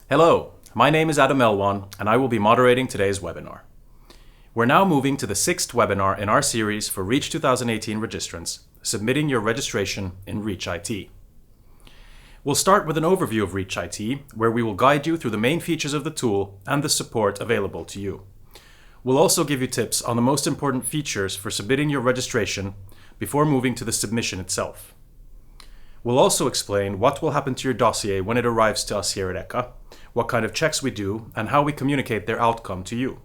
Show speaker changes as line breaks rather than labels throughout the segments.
Hello, my name is Adam Elwan, and I will be moderating today's webinar. We're now moving to the 6th webinar in our series for REACH 2018 registrants, submitting your registration in REACH IT. We'll start with an overview of REACH IT, where we will guide you through the main features of the tool and the support available to you. We'll also give you tips on the most important features for submitting your registration before moving to the submission itself. We'll also explain what will happen to your dossier when it arrives to us here at ECHA, what kind of checks we do, and how we communicate their outcome to you.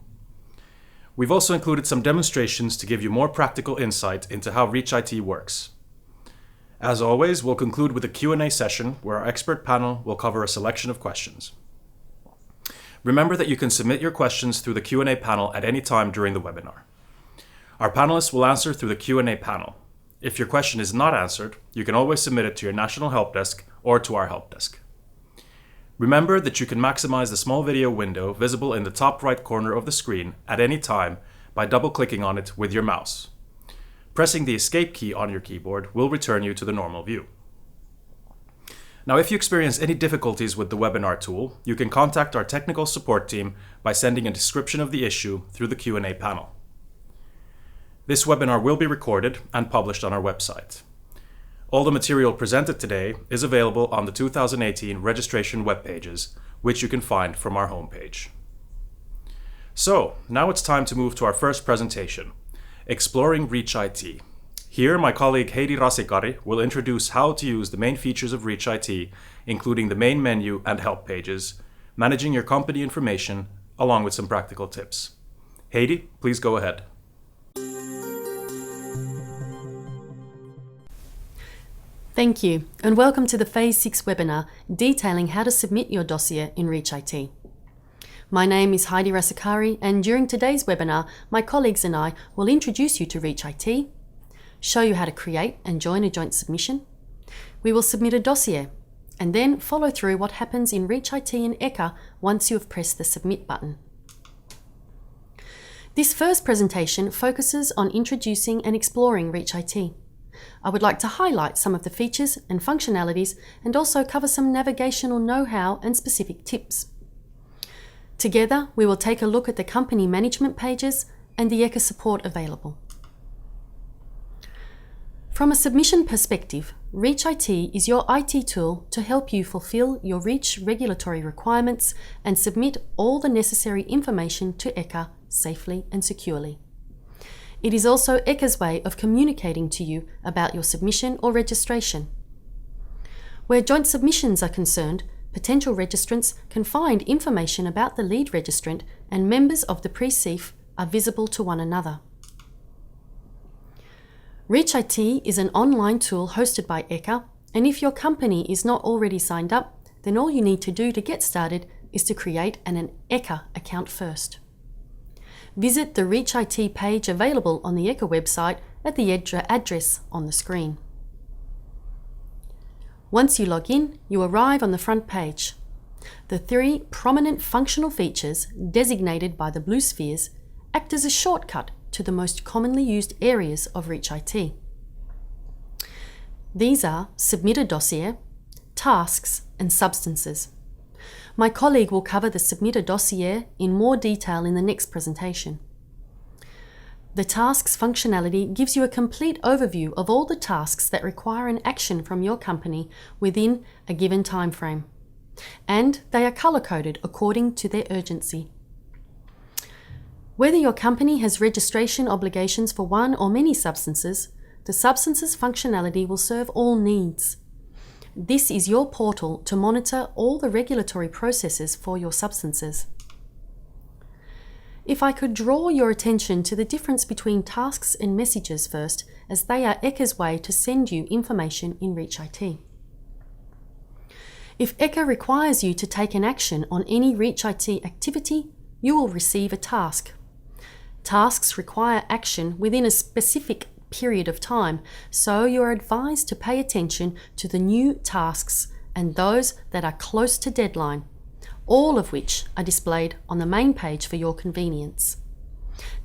We've also included some demonstrations to give you more practical insight into how REACH IT works. As always, we'll conclude with a Q&A session where our expert panel will cover a selection of questions. Remember that you can submit your questions through the Q&A panel at any time during the webinar. Our panelists will answer through the Q&A panel. If your question is not answered, you can always submit it to your national help desk or to our help desk. Remember that you can maximize the small video window visible in the top right corner of the screen at any time by double-clicking on it with your mouse. Pressing the Escape key on your keyboard will return you to the normal view. Now, if you experience any difficulties with the webinar tool, you can contact our technical support team by sending a description of the issue through the Q&A panel. This webinar will be recorded and published on our website. All the material presented today is available on the 2018 registration web pages, which you can find from our homepage. So, now it's time to move to our first presentation, Exploring REACH IT. Here, my colleague Heidi Rasikari will introduce how to use the main features of REACH IT, including the main menu and help pages, managing your company information, along with some practical tips. Heidi, please go ahead.
Thank you, and welcome to the Phase 6 webinar detailing how to submit your dossier in REACH IT. My name is Heidi Rasikari, and during today's webinar, my colleagues and I will introduce you to REACH IT, show you how to create and join a joint submission. We will submit a dossier, and then follow through what happens in REACH IT and ECHA once you have pressed the Submit button. This first presentation focuses on introducing and exploring REACH IT. I would like to highlight some of the features and functionalities and also cover some navigational know-how and specific tips. Together, we will take a look at the company management pages and the ECHA support available. From a submission perspective, REACH IT is your IT tool to help you fulfill your REACH regulatory requirements and submit all the necessary information to ECHA safely and securely. It is also ECHA's way of communicating to you about your submission or registration. Where joint submissions are concerned, potential registrants can find information about the lead registrant, and members of the pre-CEF are visible to one another. REACH IT is an online tool hosted by ECHA, and if your company is not already signed up, then all you need to do to get started is to create an ECHA account first. Visit the REACH IT page available on the ECHA website at the address on the screen. Once you log in, you arrive on the front page. The 3 prominent functional features designated by the blue spheres act as a shortcut to the most commonly used areas of REACH IT. These are Submit a Dossier, Tasks, and Substances. My colleague will cover the Submit a Dossier in more detail in the next presentation. The Tasks functionality gives you a complete overview of all the tasks that require an action from your company within a given time frame, and they are color-coded according to their urgency. Whether your company has registration obligations for one or many substances, the Substances functionality will serve all needs. This is your portal to monitor all the regulatory processes for your substances. If I could draw your attention to the difference between tasks and messages first, as they are ECHA's way to send you information in REACH IT. If ECHA requires you to take an action on any REACH IT activity, you will receive a task. Tasks require action within a specific period of time, so you are advised to pay attention to the new tasks and those that are close to deadline, all of which are displayed on the main page for your convenience.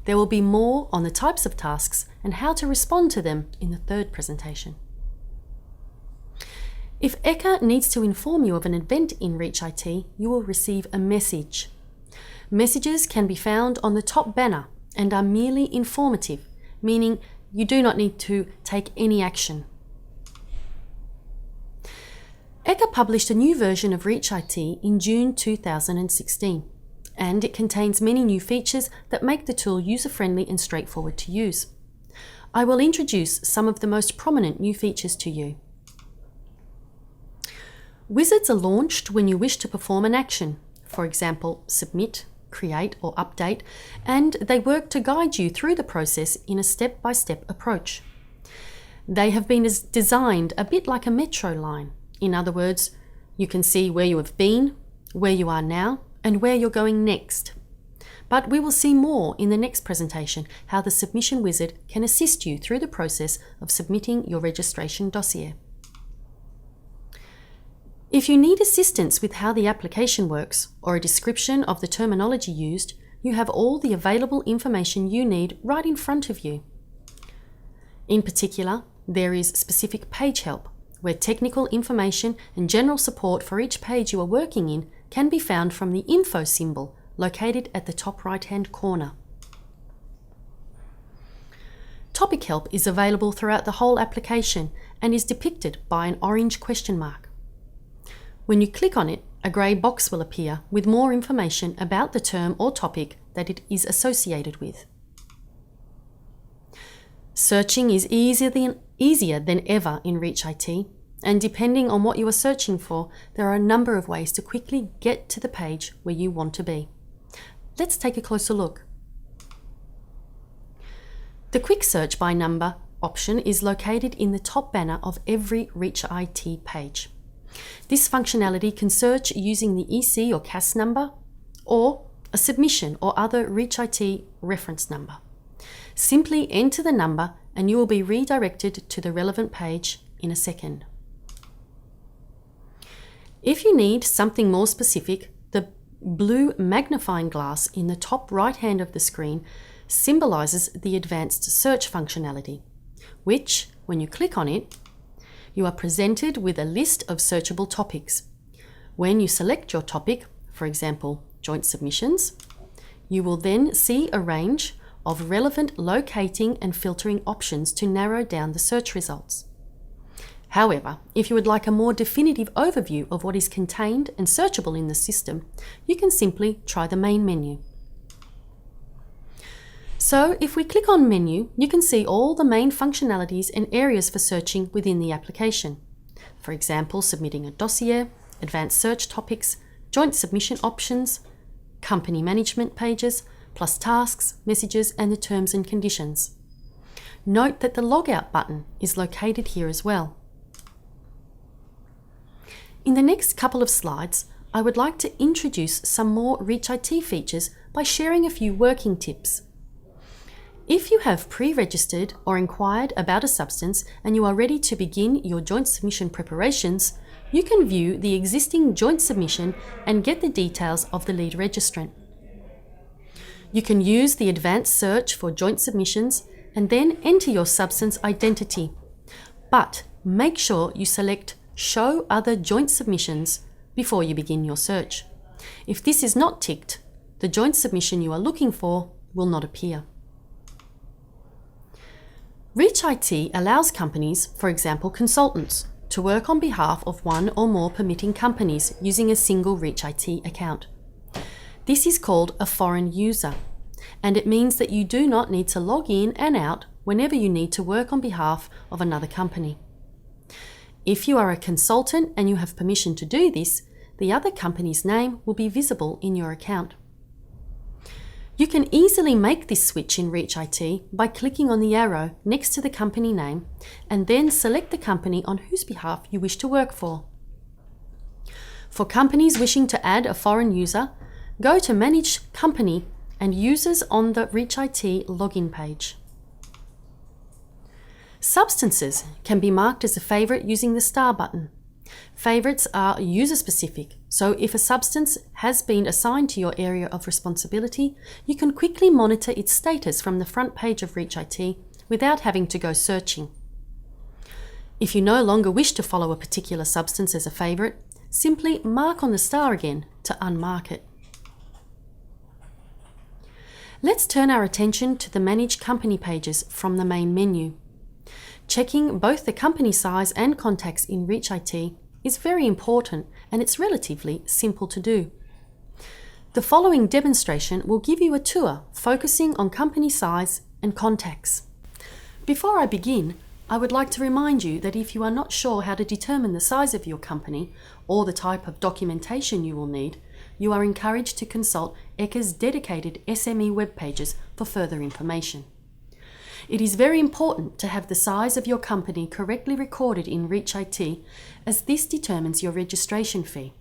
There will be more on the types of tasks and how to respond to them in the third presentation. If ECHA needs to inform you of an event in ReachIT, you will receive a message. Messages can be found on the top banner and are merely informative, meaning you do not need to take any action. ECHA published a new version of ReachIT in June 2016, and it contains many new features that make the tool user-friendly and straightforward to use. I will introduce some of the most prominent new features to you. Wizards are launched when you wish to perform an action, for example, submit, create, or update, and they work to guide you through the process in a step-by-step approach. They have been designed a bit like a metro line. In other words, you can see where you have been, where you are now, and where you're going next. But we will see more in the next presentation how the submission wizard can assist you through the process of submitting your registration dossier. If you need assistance with how the application works or a description of the terminology used, you have all the available information you need right in front of you. In particular, there is specific page help, where technical information and general support for each page you are working in can be found from the info symbol located at the top right-hand corner. Topic help is available throughout the whole application and is depicted by an orange question mark. When you click on it, a grey box will appear with more information about the term or topic that it is associated with. Searching is easier than ever in ReachIT, and depending on what you are searching for, there are a number of ways to quickly get to the page where you want to be. Let's take a closer look. The Quick Search by Number option is located in the top banner of every ReachIT page. This functionality can search using the EC or CAS number or a submission or other ReachIT reference number. Simply enter the number and you will be redirected to the relevant page in a second. If you need something more specific, the blue magnifying glass in the top right hand of the screen symbolizes the advanced search functionality, which, when you click on it, you are presented with a list of searchable topics. When you select your topic, for example, joint submissions, you will then see a range of relevant locating and filtering options to narrow down the search results. However, if you would like a more definitive overview of what is contained and searchable in the system, you can simply try the main menu. So if we click on Menu, you can see all the main functionalities and areas for searching within the application. For example, submitting a dossier, advanced search topics, joint submission options, company management pages, plus tasks, messages, and the terms and conditions. Note that the Logout button is located here as well. In the next couple of slides, I would like to introduce some more ReachIT features by sharing a few working tips. If you have pre-registered or inquired about a substance and you are ready to begin your joint submission preparations, you can view the existing joint submission and get the details of the lead registrant. You can use the advanced search for joint submissions and then enter your substance identity. But make sure you select Show Other Joint Submissions before you begin your search. If this is not ticked, the joint submission you are looking for will not appear. ReachIT allows companies, for example consultants, to work on behalf of one or more permitting companies using a single ReachIT account. This is called a foreign user, and it means that you do not need to log in and out whenever you need to work on behalf of another company. If you are a consultant and you have permission to do this, the other company's name will be visible in your account. You can easily make this switch in ReachIT by clicking on the arrow next to the company name and then select the company on whose behalf you wish to work for. For companies wishing to add a foreign user, go to Manage Company and Users on the ReachIT login page. Substances can be marked as a favorite using the star button. Favorites are user-specific, so if a substance has been assigned to your area of responsibility, you can quickly monitor its status from the front page of ReachIT without having to go searching. If you no longer wish to follow a particular substance as a favourite, simply mark on the star again to unmark it. Let's turn our attention to the Manage Company pages from the main menu. Checking both the company size and contacts in ReachIT is very important, and it's relatively simple to do. The following demonstration will give you a tour focusing on company size and contacts. Before I begin, I would like to remind you that if you are not sure how to determine the size of your company or the type of documentation you will need, you are encouraged to consult ECHA's dedicated SME web pages for further information. It is very important to have the size of your company correctly recorded in ReachIT, as this determines your registration fee.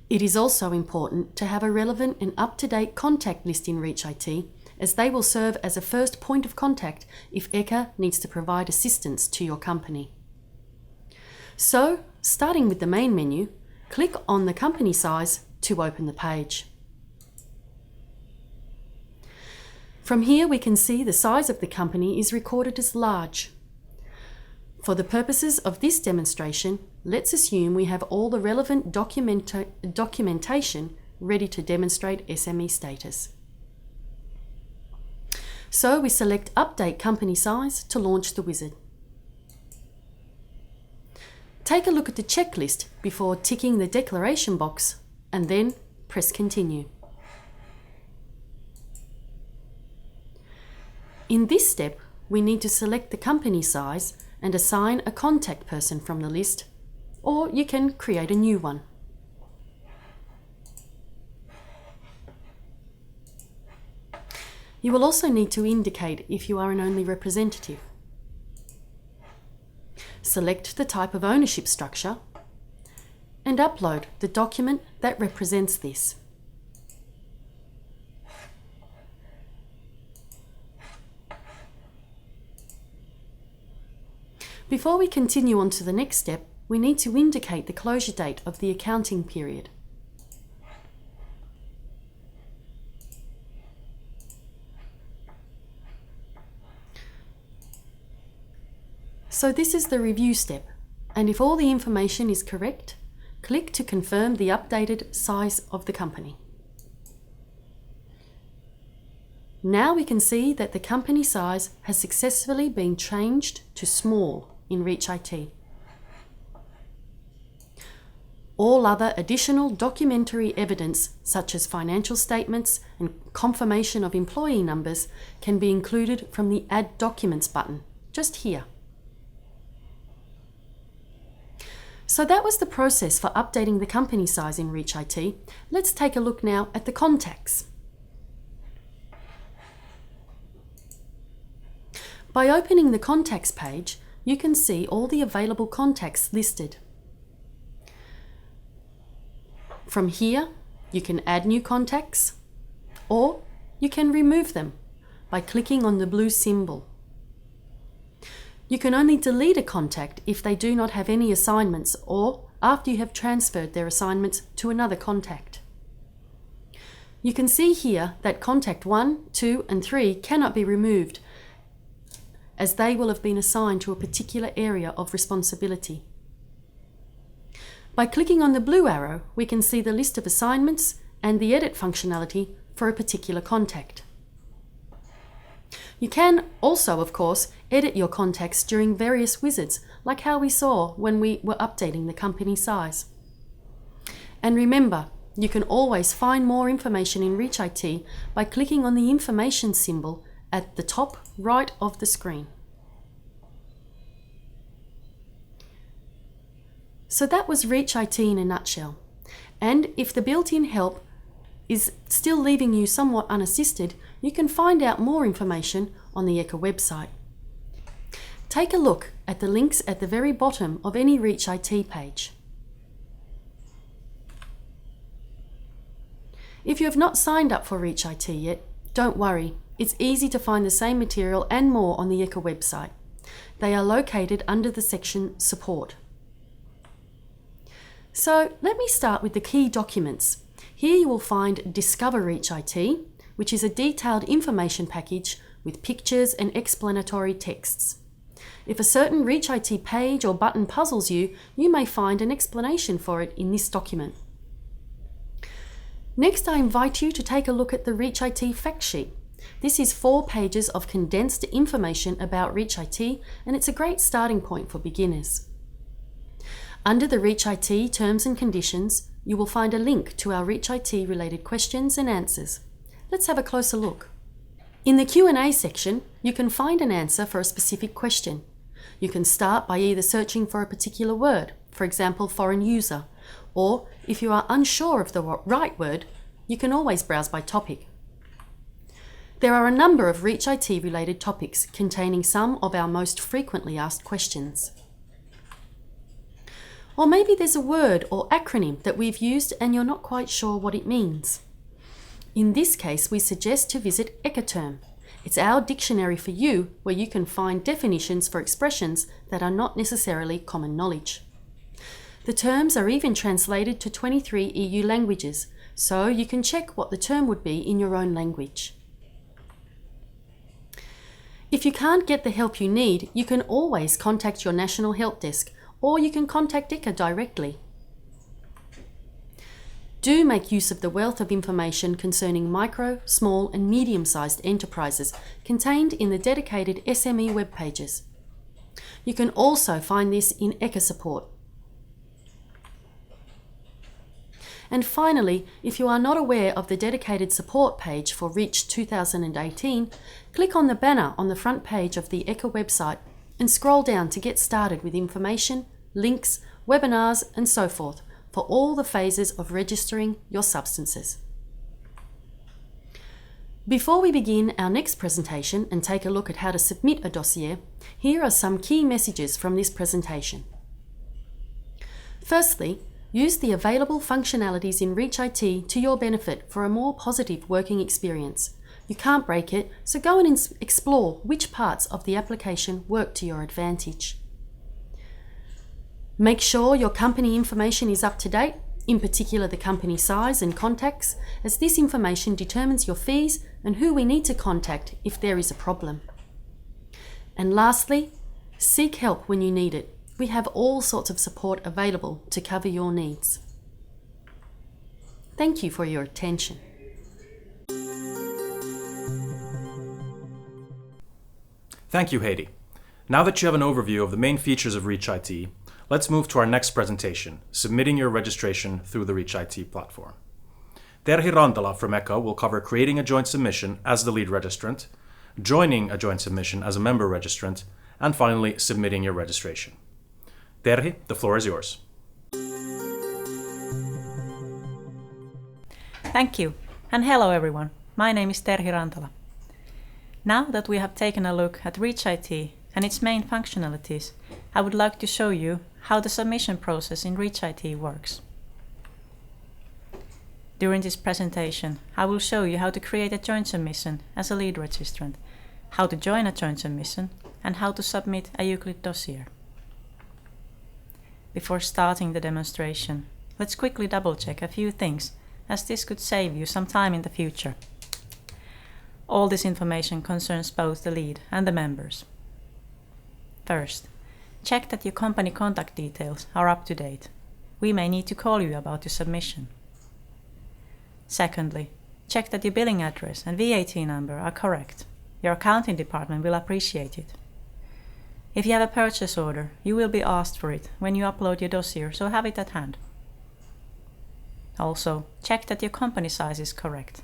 It is also important to have a relevant and up-to-date contact list in ReachIT, as they will serve as a first point of contact if ECHA needs to provide assistance to your company. So, starting with the main menu, click on the company size to open the page. From here we can see the size of the company is recorded as large. For the purposes of this demonstration, let's assume we have all the relevant documentation ready to demonstrate SME status. So we select Update Company Size to launch the wizard. Take a look at the checklist before ticking the declaration box and then press Continue. In this step, we need to select the company size and assign a contact person from the list, or you can create a new one. You will also need to indicate if you are an only representative. Select the type of ownership structure and upload the document that represents this. Before we continue on to the next step, we need to indicate the closure date of the accounting period. So this is the review step, and if all the information is correct, click to confirm the updated size of the company. Now we can see that the company size has successfully been changed to small in ReachIT. All other additional documentary evidence, such as financial statements and confirmation of employee numbers, can be included from the Add Documents button, just here. So that was the process for updating the company size in ReachIT. Let's take a look now at the contacts. By opening the Contacts page, you can see all the available contacts listed. From here, you can add new contacts, or you can remove them by clicking on the blue symbol. You can only delete a contact if they do not have any assignments, or after you have transferred their assignments to another contact. You can see here that contact 1, 2, and 3 cannot be removed, as they will have been assigned to a particular area of responsibility. By clicking on the blue arrow, we can see the list of assignments and the edit functionality for a particular contact. You can also, of course, edit your contacts during various wizards, like how we saw when we were updating the company size. And remember, you can always find more information in ReachIT by clicking on the information symbol at the top right of the screen. So that was ReachIT in a nutshell. And if the built-in help is still leaving you somewhat unassisted, you can find out more information on the ECHA website. Take a look at the links at the very bottom of any ReachIT page. If you have not signed up for ReachIT yet, don't worry. It's easy to find the same material and more on the ECHA website. They are located under the section Support. So let me start with the key documents. Here you will find Discover ReachIT, which is a detailed information package with pictures and explanatory texts. If a certain Reach IT page or button puzzles you, you may find an explanation for it in this document. Next, I invite you to take a look at the Reach IT fact sheet. This is 4 pages of condensed information about Reach IT, and it's a great starting point for beginners. Under the Reach IT Terms and Conditions, you will find a link to our Reach IT related questions and answers. Let's have a closer look. In the Q&A section, you can find an answer for a specific question. You can start by either searching for a particular word, for example, foreign user, or if you are unsure of the right word, you can always browse by topic. There are a number of Reach IT related topics containing some of our most frequently asked questions. Or maybe there's a word or acronym that we've used and you're not quite sure what it means. In this case, we suggest to visit ECHA. It's our dictionary for you, where you can find definitions for expressions that are not necessarily common knowledge. The terms are even translated to 23 EU languages, so you can check what the term would be in your own language. If you can't get the help you need, you can always contact your national help desk, or you can contact ECHA directly. Do make use of the wealth of information concerning micro, small and medium-sized enterprises contained in the dedicated SME web pages. You can also find this in ECHA support. And finally, if you are not aware of the dedicated support page for Reach 2018, click on the banner on the front page of the ECHA website and scroll down to get started with information, links, webinars and so forth for all the phases of registering your substances. Before we begin our next presentation and take a look at how to submit a dossier, here are some key messages from this presentation. Firstly, use the available functionalities in Reach IT to your benefit for a more positive working experience. You can't break it, so go and explore which parts of the application work to your advantage. Make sure your company information is up to date, in particular the company size and contacts, as this information determines your fees and who we need to contact if there is a problem. And lastly, seek help when you need it. We have all sorts of support available to cover your needs. Thank you for your attention.
Thank you, Heidi. Now that you have an overview of the main features of Reach IT, let's move to our next presentation, submitting your registration through the Reach IT platform. Terhi Rantala from ECHA will cover creating a joint submission as the lead registrant, joining a joint submission as a member registrant, and finally submitting your registration. Terhi, the floor is yours.
Thank you, and hello everyone. My name is Terhi Rantala. Now that we have taken a look at Reach IT and its main functionalities, I would like to show you how the submission process in Reach IT works. During this presentation, I will show you how to create a joint submission as a lead registrant, how to join a joint submission, and how to submit a ECHA dossier. Before starting the demonstration, let's quickly double-check a few things, as this could save you some time in the future. All this information concerns both the lead and the members. First, check that your company contact details are up to date. We may need to call you about your submission. Secondly, check that your billing address and VAT number are correct. Your accounting department will appreciate it. If you have a purchase order, you will be asked for it when you upload your dossier, so have it at hand. Also, check that your company size is correct.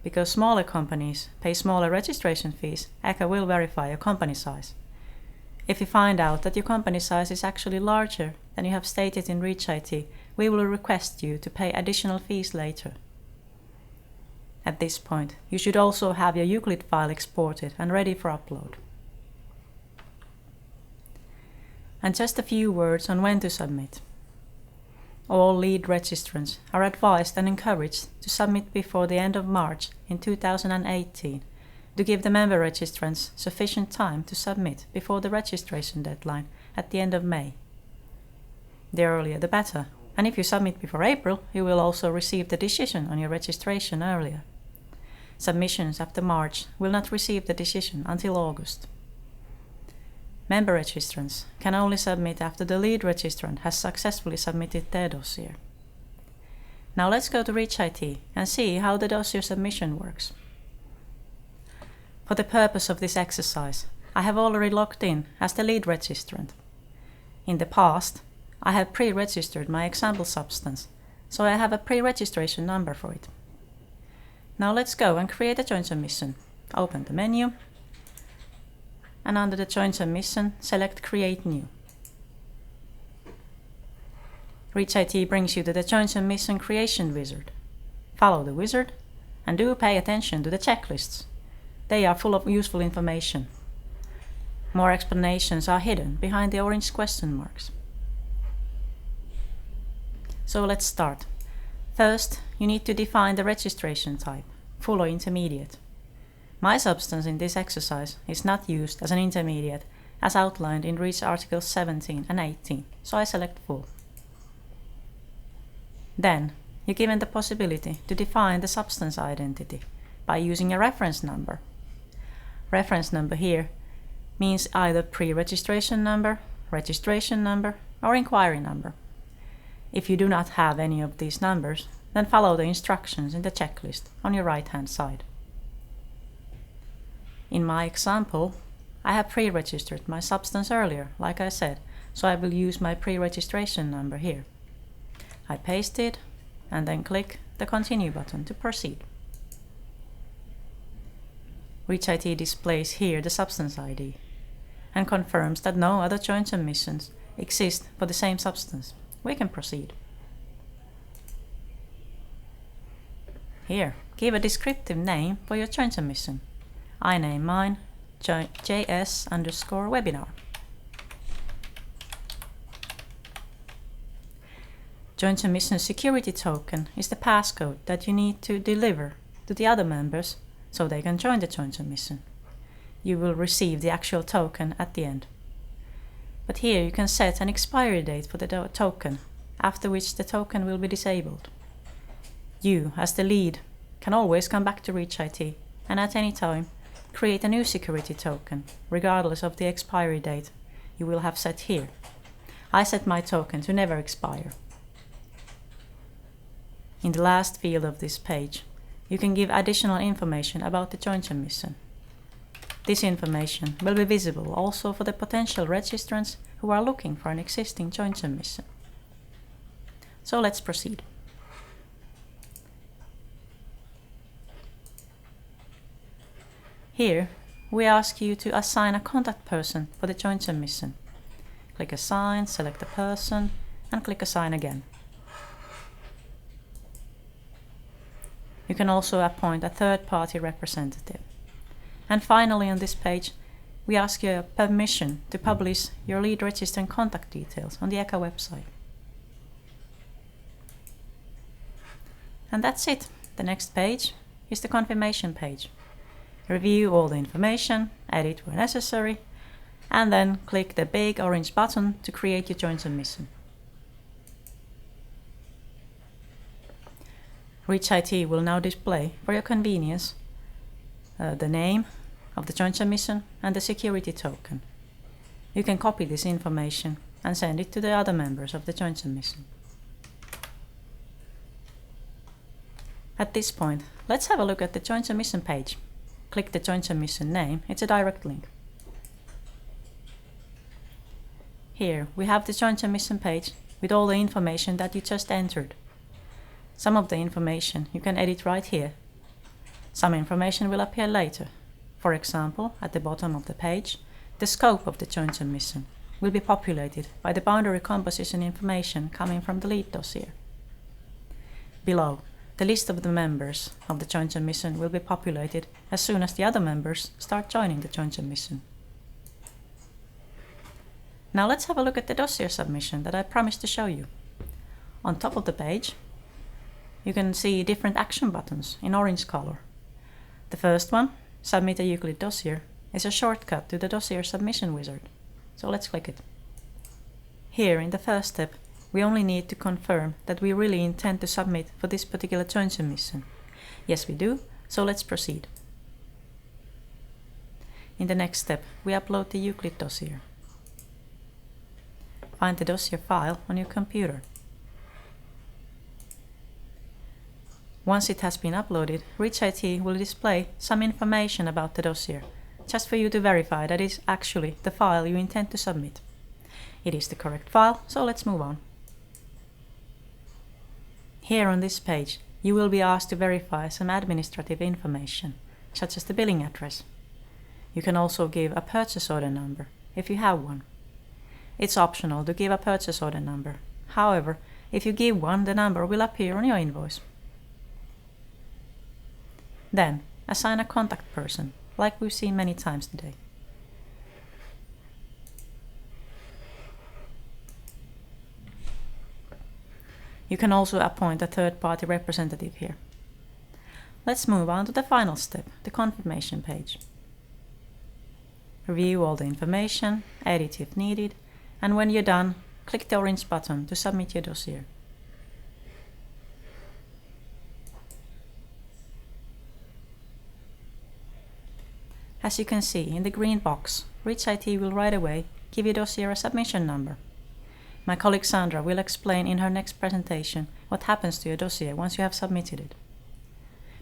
Because smaller companies pay smaller registration fees, ECHA will verify your company size. If you find out that your company size is actually larger than you have stated in Reach IT, we will request you to pay additional fees later. At this point, you should also have your ECHA file exported and ready for upload. And just a few words on when to submit. All lead registrants are advised and encouraged to submit before the end of March in 2018 to give the member registrants sufficient time to submit before the registration deadline at the end of May. The earlier the better, and if you submit before April, you will also receive the decision on your registration earlier. Submissions after March will not receive the decision until August. Member registrants can only submit after the lead registrant has successfully submitted their dossier. Now let's go to ReachIT and see how the dossier submission works. For the purpose of this exercise, I have already logged in as the lead registrant. In the past, I have pre-registered my example substance, so I have a pre-registration number for it. Now let's go and create a joint submission. Open the menu, and under the joint submission, select Create New. ReachIT brings you to the joint submission creation wizard. Follow the wizard, and do pay attention to the checklists. They are full of useful information. More explanations are hidden behind the orange question marks. So let's start. First, you need to define the registration type, full or intermediate. My substance in this exercise is not used as an intermediate as outlined in REACH Articles 17 and 18, so I select full. Then, you're given the possibility to define the substance identity by using a reference number. Reference number here means either pre-registration number, registration number, or inquiry number. If you do not have any of these numbers, then follow the instructions in the checklist on your right-hand side. In my example, I have pre-registered my substance earlier, like I said, so I will use my pre-registration number here. I paste it and then click the Continue button to proceed. ReachIT displays here the substance ID and confirms that no other joint submissions exist for the same substance. We can proceed. Here, give a descriptive name for your joint submission. I name mine JS_webinar. Joint submission security token is the passcode that you need to deliver to the other members so they can join the joint submission. You will receive the actual token at the end. But here you can set an expiry date for the token, after which the token will be disabled. You, as the lead, can always come back to ReachIT and at any time create a new security token, regardless of the expiry date you will have set here. I set my token to never expire. In the last field of this page, you can give additional information about the joint submission. This information will be visible also for the potential registrants who are looking for an existing joint submission. So let's proceed. Here, we ask you to assign a contact person for the joint submission. Click Assign, select the person, and click Assign again. You can also appoint a third-party representative. And finally, on this page, we ask you permission to publish your lead registrant contact details on the ECHA website. And that's it. The next page is the confirmation page. Review all the information, edit where necessary, and then click the big orange button to create your joint submission. ReachIT will now display, for your convenience, the name of the joint submission and the security token. You can copy this information and send it to the other members of the joint submission. At this point, let's have a look at the joint submission page. Click the joint submission name, it's a direct link. Here we have the joint submission page with all the information that you just entered. Some of the information you can edit right here. Some information will appear later. For example, at the bottom of the page, the scope of the joint submission will be populated by the boundary composition information coming from the lead dossier. Below, the list of the members of the joint submission will be populated as soon as the other members start joining the joint submission. Now let's have a look at the dossier submission that I promised to show you. On top of the page, you can see different action buttons in orange color. The first one, Submit a ECHA dossier, is a shortcut to the dossier submission wizard. So let's click it. Here, in the first step, we only need to confirm that we really intend to submit for this particular joint submission. Yes, we do, so let's proceed. In the next step, we upload the ECHA dossier. find the dossier file on your computer. Once it has been uploaded, ReachIT will display some information about the dossier, just for you to verify that it is actually the file you intend to submit. It is the correct file, so let's move on. Here on this page, you will be asked to verify some administrative information, such as the billing address. You can also give a purchase order number, if you have one. It's optional to give a purchase order number. However, if you give one, the number will appear on your invoice. Then, assign a contact person, like we've seen many times today. You can also appoint a third-party representative here. Let's move on to the final step, the confirmation page. Review all the information, edit if needed, and when you're done, click the orange button to submit your dossier. As you can see in the green box, ReachIT will right away give your dossier a submission number. My colleague Sandra will explain in her next presentation what happens to your dossier once you have submitted it.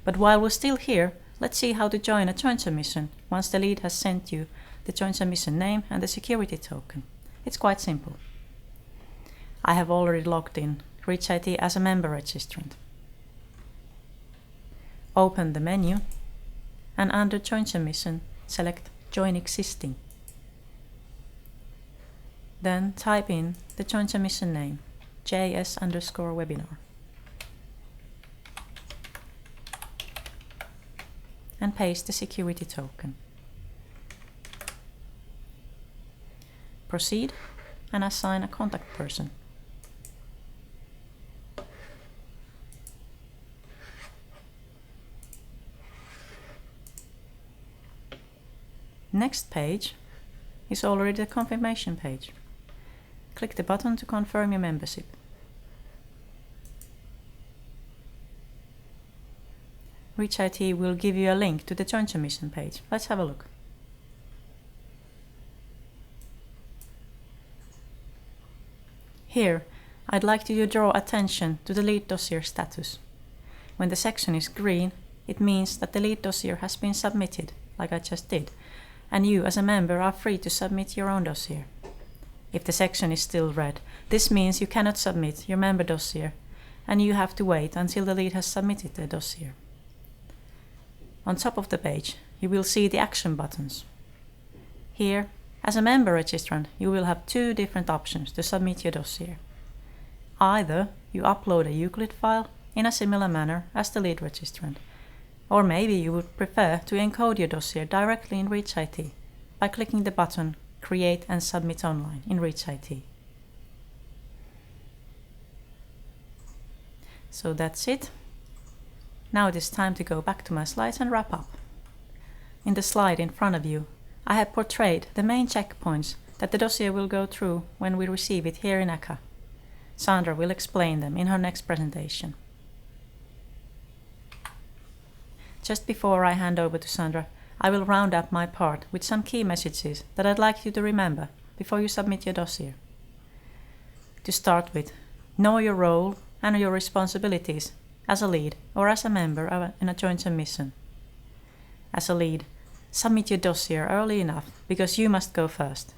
But while we're still here, let's see how to join a joint submission once the lead has sent you the joint submission name and the security token. It's quite simple. I have already logged in ReachIT as a member registrant. Open the menu and under joint submission, select Join Existing. Then type in the joint submission name, JS_webinar. And paste the security token. Proceed and assign a contact person. Next page is already the confirmation page. Click the button to confirm your membership. ReachIT will give you a link to the joint submission page. Let's have a look. Here, I'd like you to draw attention to the lead dossier status. When the section is green, it means that the lead dossier has been submitted, like I just did, and you as a member are free to submit your own dossier. If the section is still red, this means you cannot submit your member dossier, and you have to wait until the lead has submitted the dossier. On top of the page, you will see the action buttons. Here, as a member registrant, you will have two different options to submit your dossier. Either you upload a ECHA file in a similar manner as the lead registrant, or maybe you would prefer to encode your dossier directly in ReachIT by clicking the button Create and Submit Online in ReachIT. So that's it. Now it is time to go back to my slides and wrap up. In the slide in front of you, I have portrayed the main checkpoints that the dossier will go through when we receive it here in ECHA. Sandra will explain them in her next presentation. Just before I hand over to Sandra, I will round up my part with some key messages that I'd like you to remember before you submit your dossier. To start with, know your role and your responsibilities as a lead or as a member in a joint submission. As a lead, submit your dossier early enough because you must go first.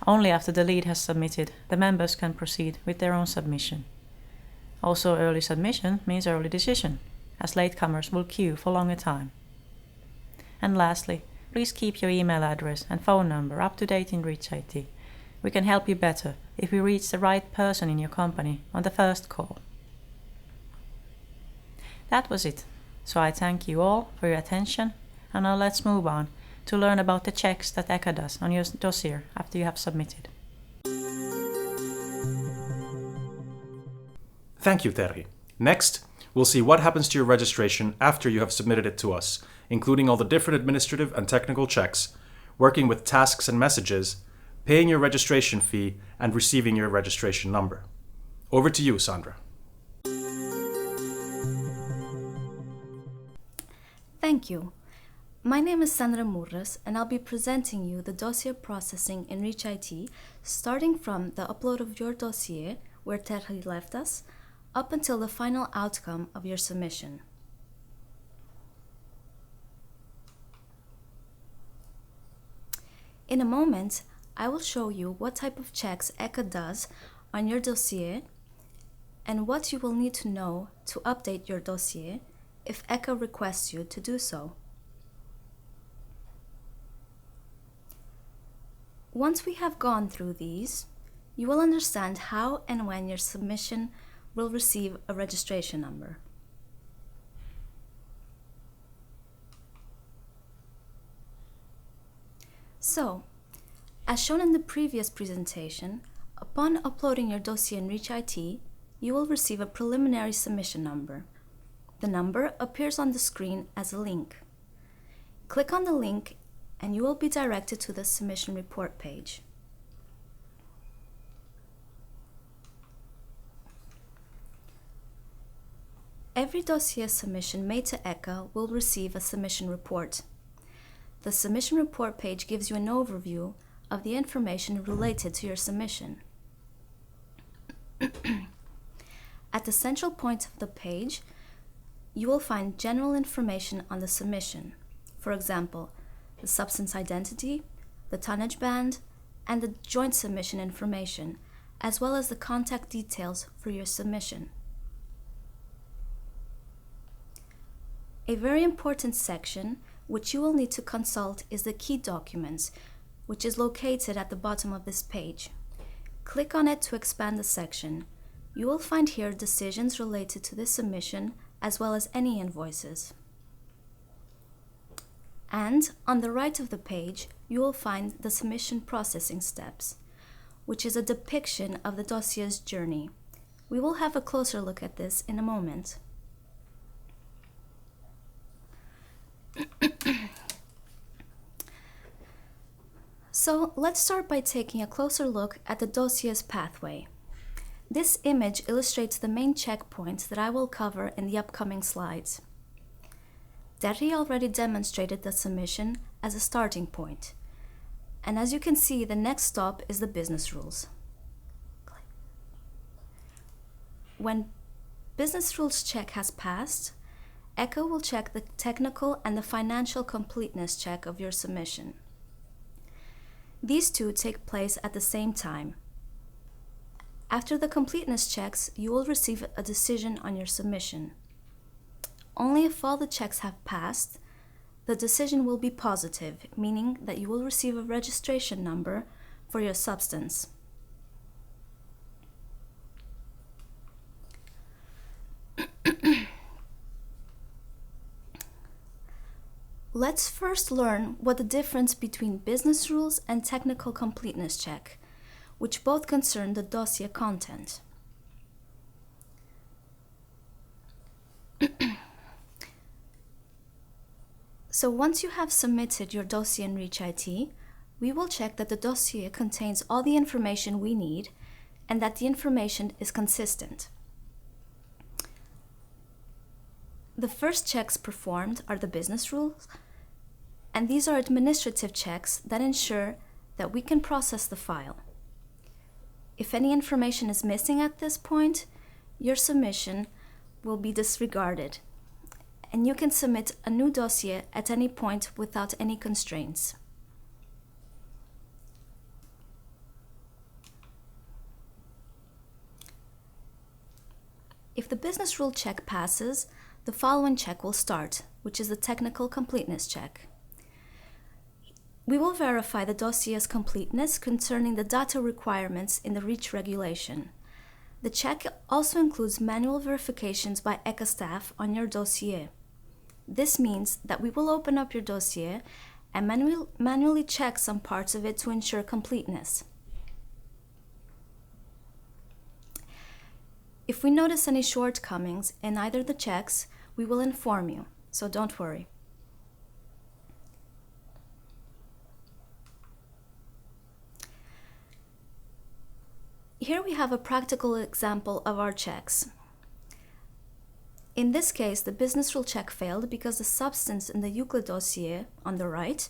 Only after the lead has submitted, the members can proceed with their own submission. Also, early submission means early decision, as latecomers will queue for longer time. And lastly, please keep your email address and phone number up to date in ReachIT. We can help you better if we reach the right person in your company on the first call. That was it. So I thank you all for your attention, and now let's move on to learn about the checks that ECHA does on your dossier after you have submitted.
Thank you, Terhi. Next, we'll see what happens to your registration after you have submitted it to us, including all the different administrative and technical checks, working with tasks and messages, paying your registration fee, and receiving your registration number. Over to you, Sandra.
Thank you. My name is Sandra Morris, and I'll be presenting you the dossier processing in Reach IT, starting from the upload of your dossier, where Terry left us, up until the final outcome of your submission. In a moment, I will show you what type of checks ECHA does on your dossier and what you will need to know to update your dossier if ECHA requests you to do so. Once we have gone through these, you will understand how and when your submission will receive a registration number. So, as shown in the previous presentation, upon uploading your dossier in Reach IT, you will receive a preliminary submission number. The number appears on the screen as a link. Click on the link and you will be directed to the submission report page. Every dossier submission made to ECHA will receive a submission report. The submission report page gives you an overview of the information related to your submission. At the central point of the page, you will find general information on the submission. For example, the substance identity, the tonnage band, and the joint submission information, as well as the contact details for your submission. A very important section which you will need to consult is the key documents, which is located at the bottom of this page. Click on it to expand the section. You will find here decisions related to this submission as well as any invoices. And on the right of the page, you will find the submission processing steps, which is a depiction of the dossier's journey. We will have a closer look at this in a moment. So let's start by taking a closer look at the dossier's pathway. This image illustrates the main checkpoints that I will cover in the upcoming slides. Terry already demonstrated the submission as a starting point. And as you can see, the next stop is the business rules. When business rules check has passed, ECHA will check the technical and the financial completeness check of your submission. These two take place at the same time. After the completeness checks, you will receive a decision on your submission. Only if all the checks have passed, the decision will be positive, meaning that you will receive a registration number for your substance. Let's first learn what the difference between business rules and technical completeness check, which both concern the dossier content. So once you have submitted your dossier in Reach IT, we will check that the dossier contains all the information we need and that the information is consistent. The first checks performed are the business rules, and these are administrative checks that ensure that we can process the file. If any information is missing at this point, your submission will be disregarded, and you can submit a new dossier at any point without any constraints. If the business rule check passes, the following check will start, which is the technical completeness check. We will verify the dossier's completeness concerning the data requirements in the REACH regulation. The check also includes manual verifications by ECHA staff on your dossier. This means that we will open up your dossier and manually check some parts of it to ensure completeness. If we notice any shortcomings in either the checks, we will inform you, so don't worry. Here we have a practical example of our checks. In this case, the business rule check failed because the substance in the ECHA dossier on the right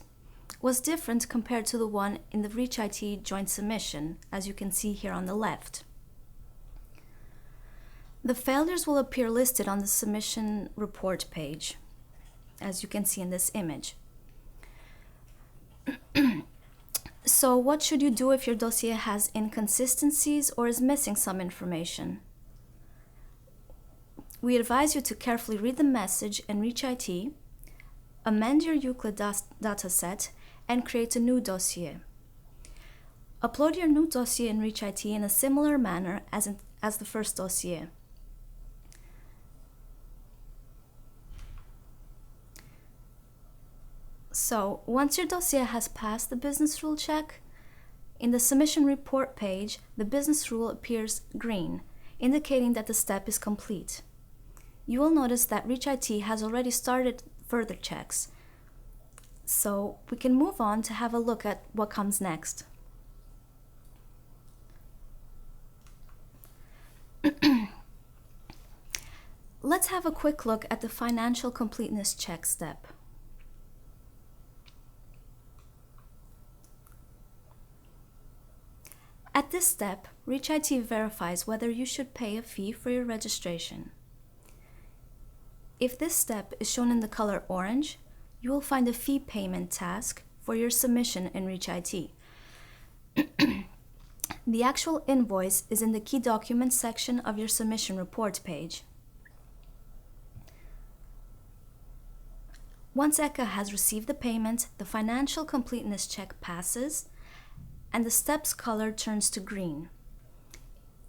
was different compared to the one in the REACH-IT joint submission, as you can see here on the left. The failures will appear listed on the submission report page, as you can see in this image. So what should you do if your dossier has inconsistencies or is missing some information? We advise you to carefully read the message in REACH-IT, amend your EUCLID dataset, and create a new dossier. Upload your new dossier in REACH-IT in a similar manner as the first dossier. So, once your dossier has passed the business rule check, in the submission report page, the business rule appears green, indicating that the step is complete. You will notice that REACH-IT has already started further checks. So we can move on to have a look at what comes next. Let's have a quick look at the financial completeness check step. At this step, REACH-IT verifies whether you should pay a fee for your registration. If this step is shown in the color orange, you will find a fee payment task for your submission in REACH-IT. The actual invoice is in the Key Documents section of your submission report page. Once ECHA has received the payment, the financial completeness check passes and the step's color turns to green.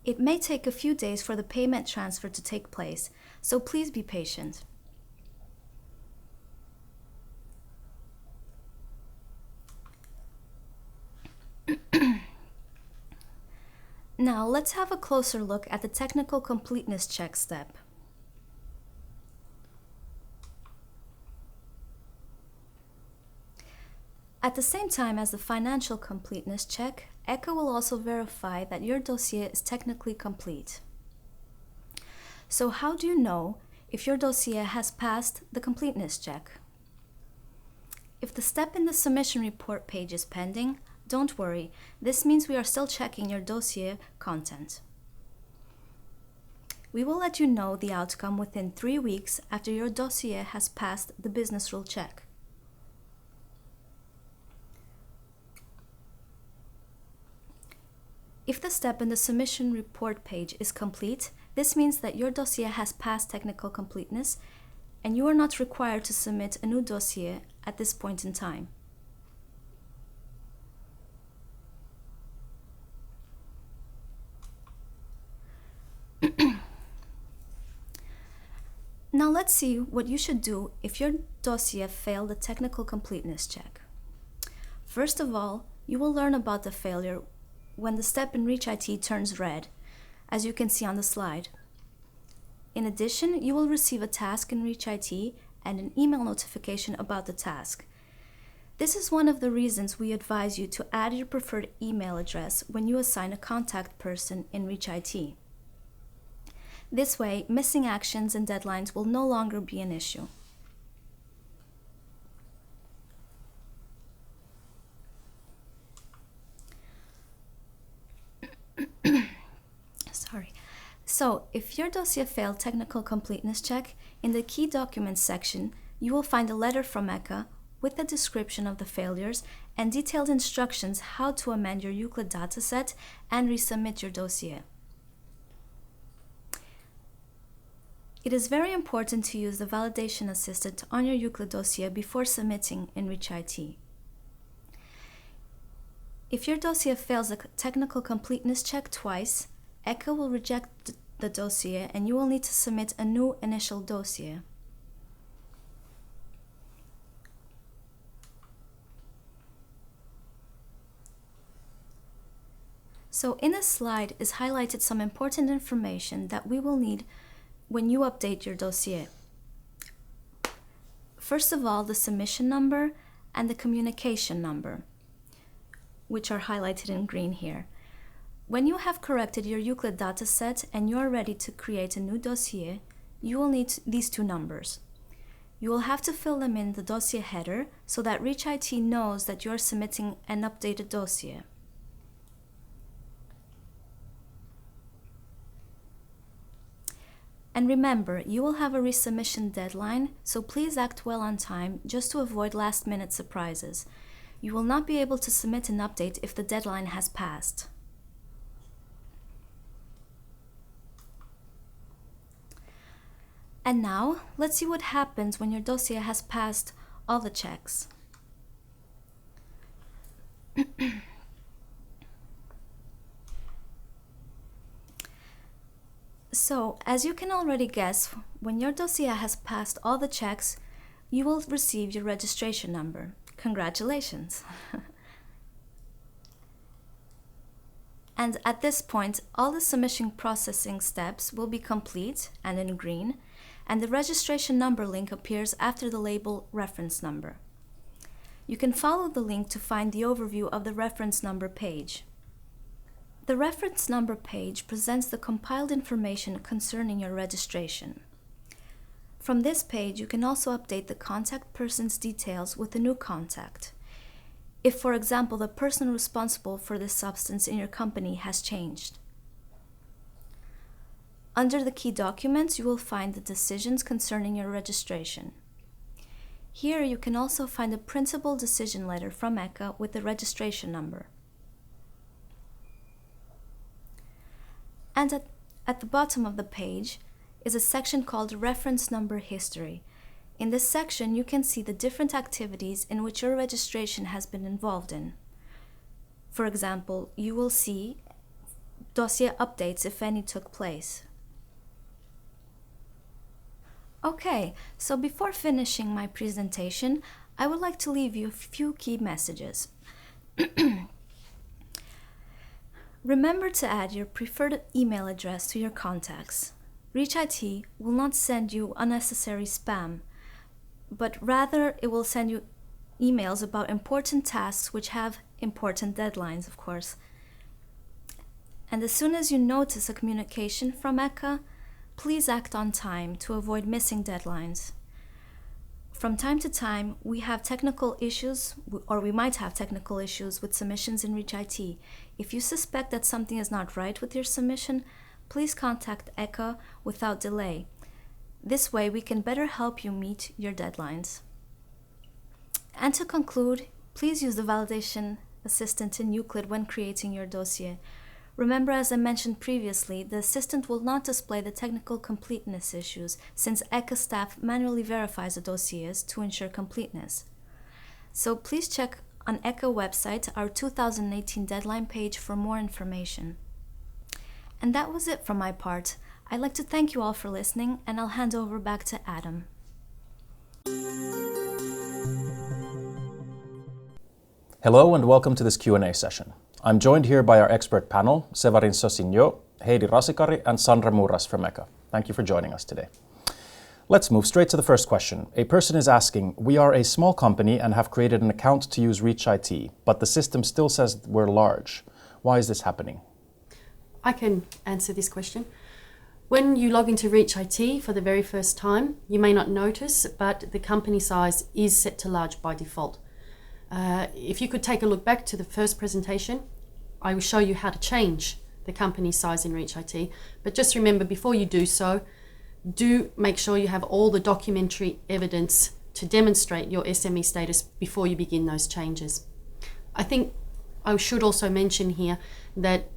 It may take a few days for the payment transfer to take place, so please be patient. Now let's have a closer look at the technical completeness check step. At the same time as the financial completeness check, ECHA will also verify that your dossier is technically complete. So how do you know if your dossier has passed the completeness check? If the step in the submission report page is pending, don't worry, this means we are still checking your dossier content. We will let you know the outcome within 3 weeks after your dossier has passed the business rule check. If the step in the submission report page is complete, this means that your dossier has passed technical completeness and you are not required to submit a new dossier at this point in time. Now let's see what you should do if your dossier failed the technical completeness check. First of all, you will learn about the failure when the step in REACH-IT turns red, as you can see on the slide. In addition, you will receive a task in REACH-IT and an email notification about the task. This is one of the reasons we advise you to add your preferred email address when you assign a contact person in REACH-IT. This way, missing actions and deadlines will no longer be an issue. So, if your dossier failed technical completeness check, in the Key Documents section, you will find a letter from ECHA with a description of the failures and detailed instructions how to amend your EUCLID dataset and resubmit your dossier. It is very important to use the validation assistant on your EUCLID dossier before submitting in REACH-IT. If your dossier fails a technical completeness check twice, ECHA will reject the dossier and you will need to submit a new initial dossier. So in this slide is highlighted some important information that we will need when you update your dossier. First of all, the submission number and the communication number, which are highlighted in green here. When you have corrected your EUCLID dataset and you are ready to create a new dossier, you will need these two numbers. You will have to fill them in the dossier header so that ReachIT knows that you are submitting an updated dossier. And remember, you will have a resubmission deadline, so please act well on time just to avoid last-minute surprises. You will not be able to submit an update if the deadline has passed. And now, let's see what happens when your dossier has passed all the checks. So, as you can already guess, when your dossier has passed all the checks, you will receive your registration number. Congratulations! And at this point, all the submission processing steps will be complete and in green, and the registration number link appears after the label reference number. You can follow the link to find the overview of the reference number page. The reference number page presents the compiled information concerning your registration. From this page, you can also update the contact person's details with a new contact. If, for example, the person responsible for this substance in your company has changed. Under the key documents, you will find the decisions concerning your registration. Here, you can also find a printable decision letter from ECHA with the registration number. And at the bottom of the page is a section called Reference Number History. In this section, you can see the different activities in which your registration has been involved in. For example, you will see dossier updates if any took place. Okay, so before finishing my presentation, I would like to leave you a few key messages. Remember to add your preferred email address to your contacts. ReachIT will not send you unnecessary spam, but rather it will send you emails about important tasks which have important deadlines, of course. And as soon as you notice a communication from ECHA, please act on time to avoid missing deadlines. From time to time, we have technical issues, or we might have technical issues with submissions in ReachIT. If you suspect that something is not right with your submission, please contact ECHA without delay. This way, we can better help you meet your deadlines. And to conclude, please use the validation assistant in Euclid when creating your dossier. Remember, as I mentioned previously, the assistant will not display the technical completeness issues since ECHA staff manually verifies the dossiers to ensure completeness. So please check on ECHA website our 2018 deadline page for more information. And that was it from my part. I'd like to thank you all for listening, and I'll hand over back to Adam.
Hello and welcome to this Q&A session. I'm joined here by our expert panel, Severin Sosigno, Heidi Rasikari, and Sandra Morris from ECHA. Thank you for joining us today. Let's move straight to the first question. A person is asking, we are a small company and have created an account to use ReachIT, but the system still says we're large. Why is this happening?
I can answer this question. When you log into ReachIT for the very first time, you may not notice, but the company size is set to large by default. If you could take a look back to the first presentation, I will show you how to change the company size in ReachIT. But just remember, before you do so, do make sure you have all the documentary evidence to demonstrate your SME status before you begin those changes. I think I should also mention here that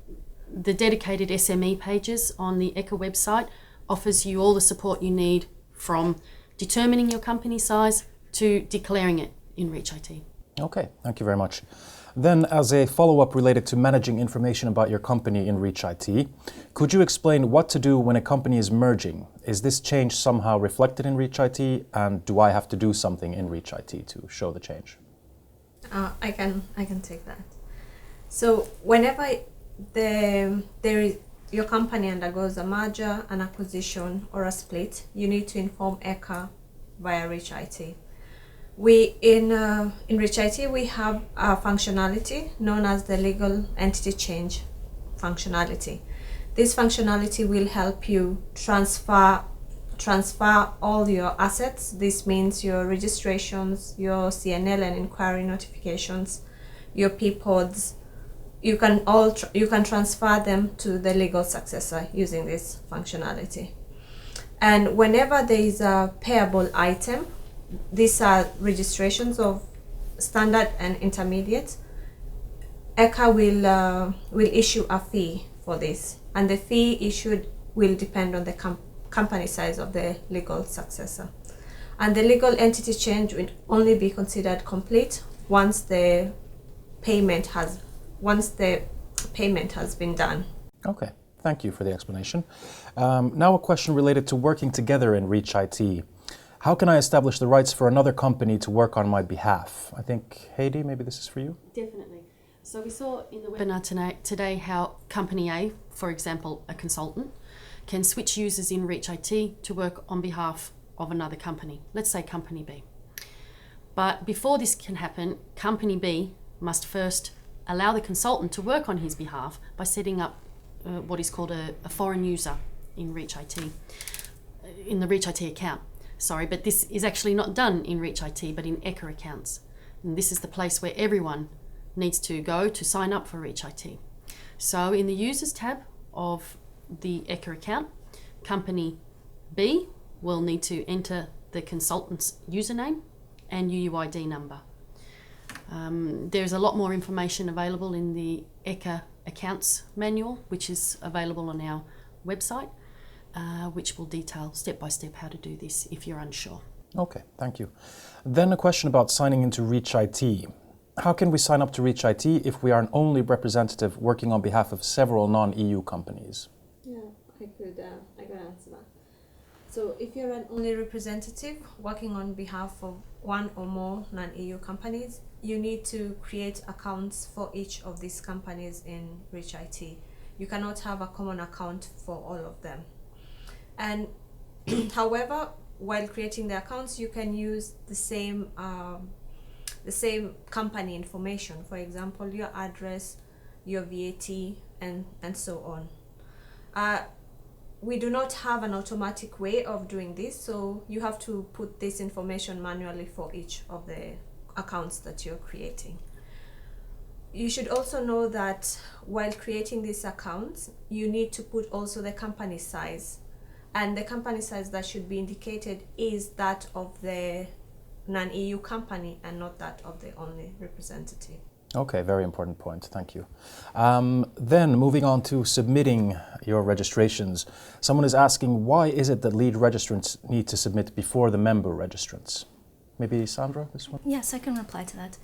the dedicated SME pages on the ECHA website offers you all the support you need from determining your company size to declaring it in ReachIT.
Okay, thank you very much. Then, as a follow-up related to managing information about your company in ReachIT, could you explain what to do when a company is merging? Is this change somehow reflected in ReachIT, and do I have to do something in ReachIT to show the change?
I can take that. So whenever your company undergoes a merger, an acquisition, or a split, you need to inform ECHA via ReachIT. In ReachIT, we have a functionality known as the legal entity change functionality. This functionality will help you transfer transfer all your assets. This means your registrations, your CNL and inquiry notifications, your PPODs. You can transfer them to the legal successor using this functionality. And whenever there is a payable item, these are registrations of standard and intermediate, ECHA will issue a fee for this, and the fee issued will depend on the company size of the legal successor. And the legal entity change will only be considered complete once the payment has been done.
Okay, thank you for the explanation. Now a question related to working together in Reach IT. How can I establish the rights for another company to work on my behalf? I think, Heidi, maybe this is for you?
Definitely. So we saw in the webinar today how Company A, for example, a consultant, can switch users in Reach IT to work on behalf of another company, let's say Company B. But before this can happen, Company B must first allow the consultant to work on his behalf by setting up what is called a foreign user in Reach IT, in the Reach IT account. Sorry, but this is actually not done in Reach IT, but in ECHA accounts. And this is the place where everyone needs to go to sign up for Reach IT. So in the Users tab of the ECHA account, Company B will need to enter the consultant's username and UUID number. There's a lot more information available in the ECHA accounts manual, which is available on our website, which will detail step by step how to do this if you're unsure.
Okay, thank you. Then a question about signing into Reach IT. How can we sign up to Reach IT if we are an only representative working on behalf of several non-EU companies?
Yeah, I could answer that. So if you're an only representative working on behalf of one or more non-EU companies, you need to create accounts for each of these companies in Reach IT. You cannot have a common account for all of them. And however, while creating the accounts, you can use the same company information, for example, your address, your VAT, and so on. We do not have an automatic way of doing this, so you have to put this information manually for each of the accounts that you're creating. You should also know that while creating these accounts, you need to put also the company size, and the company size that should be indicated is that of the non-EU company and not that of the only representative.
Okay, very important point, thank you. Then moving on to submitting your registrations. Someone is asking, why is it that lead registrants need to submit before the member registrants? Maybe Sandra, this one?
Yes, I can reply to that.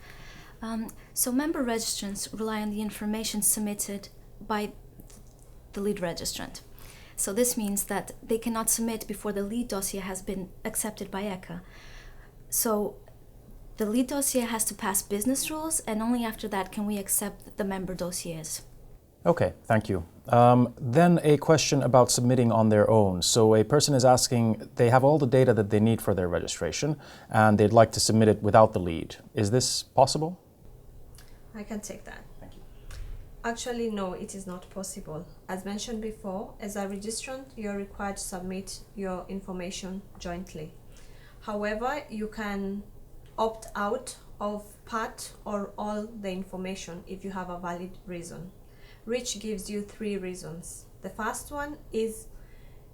So member registrants rely on the information submitted by the lead registrant. So this means that they cannot submit before the lead dossier has been accepted by ECHA. So the lead dossier has to pass business rules, and only after that can we accept the member dossiers.
Okay, thank you. Then a question about submitting on their own. So a person is asking, they have all the data that they need for their registration, and they'd like to submit it without the lead. Is this possible?
I can take that. Thank you. Actually, no, it is not possible. As mentioned before, as a registrant, you're required to submit your information jointly. However, you can opt out of part or all the information if you have a valid reason. Reach gives you 3 reasons. The first one is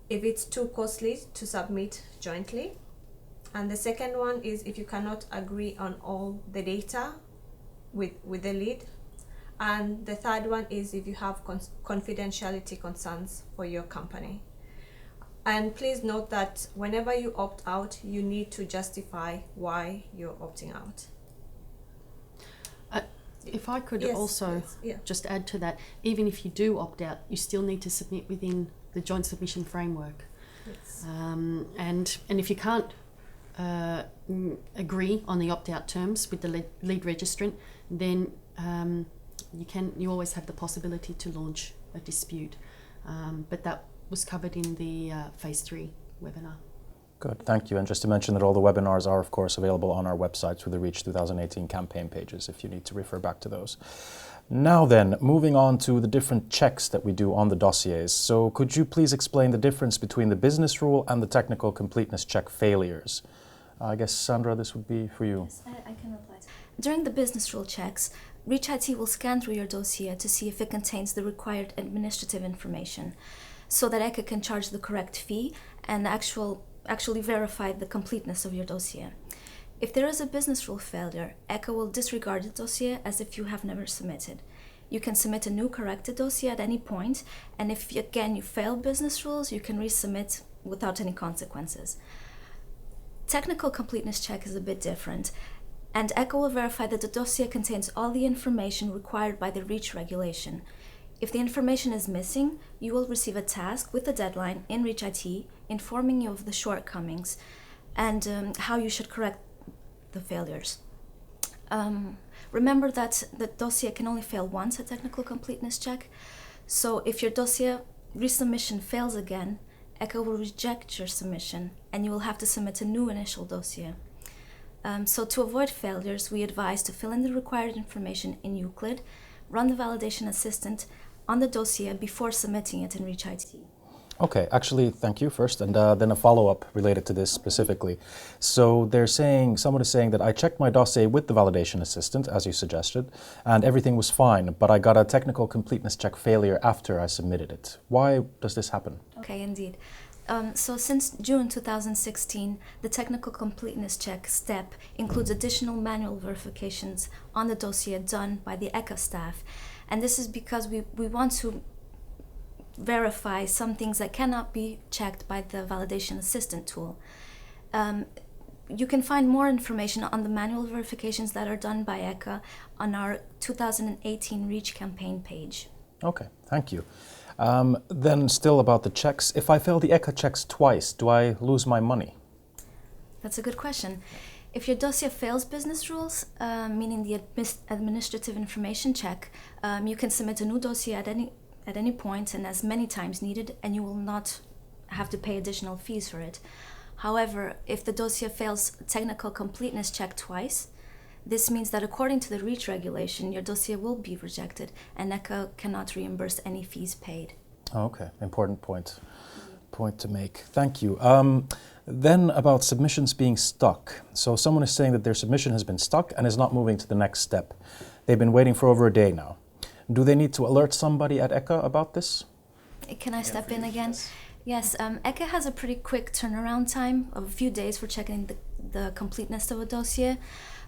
if it's too costly to submit jointly. And the second one is if you cannot agree on all the data with the lead. And the third one is if you have confidentiality concerns for your company. And please note that whenever you opt out, you need to justify why you're opting out.
If I could
Yes,
also just add to that, even if you do opt out, you still need to submit within the joint submission framework.
Yes.
And if you can't agree on the opt-out terms with the lead registrant, then you always have the possibility to launch a dispute. But that was covered in the Phase 3 webinar.
Good, thank you. And just to mention that all the webinars are, of course, available on our website through the Reach 2018 campaign pages if you need to refer back to those. Now then, moving on to the different checks that we do on the dossiers. So could you please explain the difference between the business rule and the technical completeness check failures? I guess, Sandra, this would be for you.
Yes, I can reply. During the business rule checks, Reach IT will scan through your dossier to see if it contains the required administrative information, so that ECHA can charge the correct fee and actually verify the completeness of your dossier. If there is a business rule failure, ECHA will disregard the dossier as if you have never submitted. You can submit a new corrected dossier at any point, and if again you fail business rules, you can resubmit without any consequences. Technical completeness check is a bit different, and ECHA will verify that the dossier contains all the information required by the REACH regulation. If the information is missing, you will receive a task with a deadline in REACH IT informing you of the shortcomings and how you should correct the failures. Remember that the dossier can only fail once at technical completeness check, so if your dossier resubmission fails again, ECHA will reject your submission and you will have to submit a new initial dossier. So to avoid failures, we advise to fill in the required information in ECHA, run the validation assistant on the dossier before submitting it in REACH IT.
Okay, actually, thank you first, and then a follow-up related to this specifically. So someone is saying that I checked my dossier with the validation assistant, as you suggested, and everything was fine, but I got a technical completeness check failure after I submitted it. Why does this happen?
Okay, indeed. So since June 2016, the technical completeness check step includes additional manual verifications on the dossier done by the ECHA staff. And this is because we want to verify some things that cannot be checked by the validation assistant tool. You can find more information on the manual verifications that are done by ECHA on our 2018 REACH campaign page.
Okay, thank you. Then still about the checks. If I fail the ECHA checks twice, do I lose my money?
That's a good question. If your dossier fails business rules, meaning the administrative information check, you can submit a new dossier at any point and as many times needed, and you will not have to pay additional fees for it. However, if the dossier fails technical completeness check twice, this means that according to the REACH regulation, your dossier will be rejected and ECHA cannot reimburse any fees paid.
Okay, important point to make. Thank you. Then about submissions being stuck. So someone is saying that their submission has been stuck and is not moving to the next step. They've been waiting for over a day now. Do they need to alert somebody at ECHA about this?
Can I step in again? Yes, ECHA has a pretty quick turnaround time of a few days for checking the completeness of a dossier,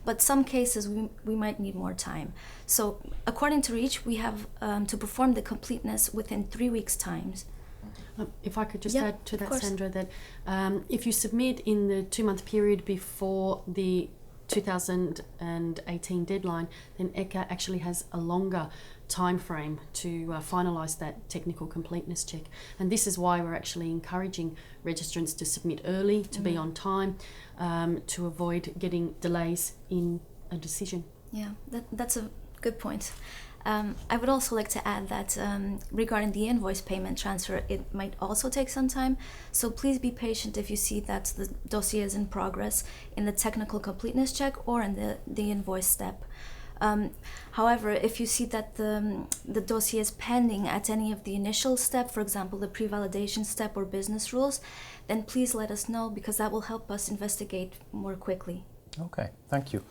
but some cases we might need more time. So according to REACH, we have to perform the completeness within 3 weeks' time.
If I could just add to that,
course.
Sandra, that if you submit in the 2-month period before the 2018 deadline, then ECHA actually has a longer time frame to finalise that technical completeness check. And this is why we're actually encouraging registrants to submit early, to be on time, to avoid getting delays in a decision.
Yeah, that's a good point. I would also like to add that regarding the invoice payment transfer, it might also take some time. So please be patient if you see that the dossier is in progress in the technical completeness check or in the invoice step. However, if you see that the dossier is pending at any of the initial steps, for example, the pre-validation step or business rules, then please let us know, because that will help us investigate more quickly.
Okay, thank you.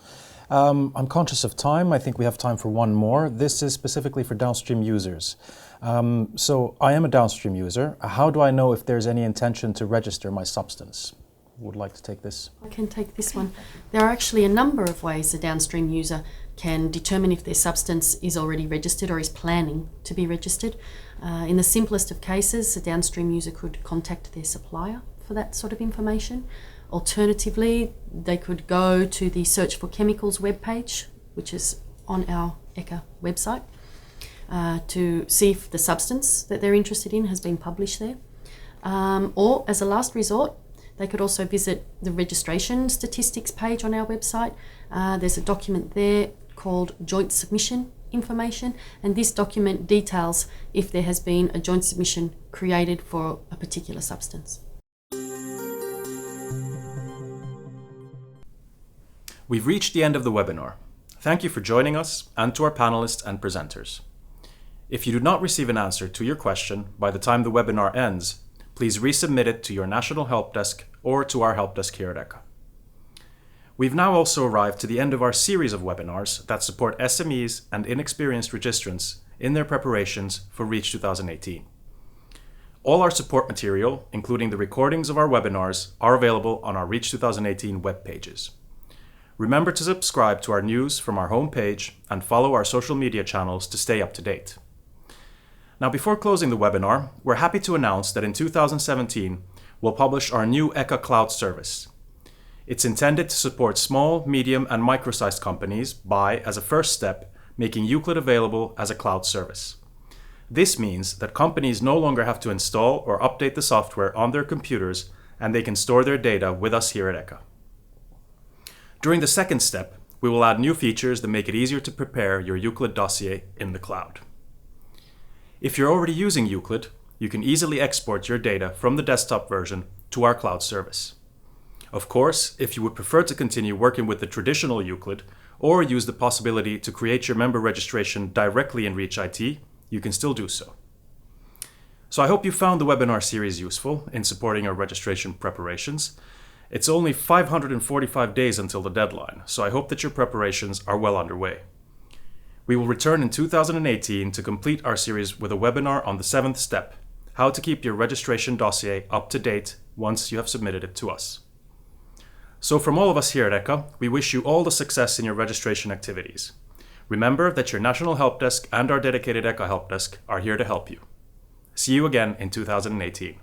I'm conscious of time. I think we have time for one more. This is specifically for Downstream users. So I am a Downstream user. How do I know if there's any intention to register my substance? Would like to take this?
I can take this one. There are actually a number of ways a Downstream user can determine if their substance is already registered or is planning to be registered. In the simplest of cases, a Downstream user could contact their supplier for that sort of information. Alternatively, they could go to the Search for Chemicals webpage, which is on our ECHA website, to see if the substance that they're interested in has been published there. Or, as a last resort, they could also visit the registration statistics page on our website. There's a document there called Joint Submission Information, and this document details if there has been a joint submission created for a particular substance.
We've reached the end of the webinar. Thank you for joining us and to our panelists and presenters. If you do not receive an answer to your question by the time the webinar ends, please resubmit it to your National Help Desk or to our help desk here at ECHA. We've now also arrived to the end of our series of webinars that support SMEs and inexperienced registrants in their preparations for REACH 2018. All our support material, including the recordings of our webinars, are available on our REACH 2018 web pages. Remember to subscribe to our news from our homepage and follow our social media channels to stay up to date. Now, before closing the webinar, we're happy to announce that in 2017, we'll publish our new ECHA Cloud service. It's intended to support small, medium, and micro-sized companies by, as a first step, making Euclid available as a cloud service. This means that companies no longer have to install or update the software on their computers, and they can store their data with us here at ECHA. During the second step, we will add new features that make it easier to prepare your Euclid dossier in the cloud. If you're already using Euclid, you can easily export your data from the desktop version to our cloud service. Of course, if you would prefer to continue working with the traditional Euclid or use the possibility to create your member registration directly in REACH IT, you can still do so. So I hope you found the webinar series useful in supporting our registration preparations. It's only 545 days until the deadline, so I hope that your preparations are well underway. We will return in 2018 to complete our series with a webinar on the 7th step, how to keep your registration dossier up to date once you have submitted it to us. So from all of us here at ECHA, we wish you all the success in your registration activities. Remember that your National Help Desk and our dedicated ECHA Help Desk are here to help you. See you again in 2018.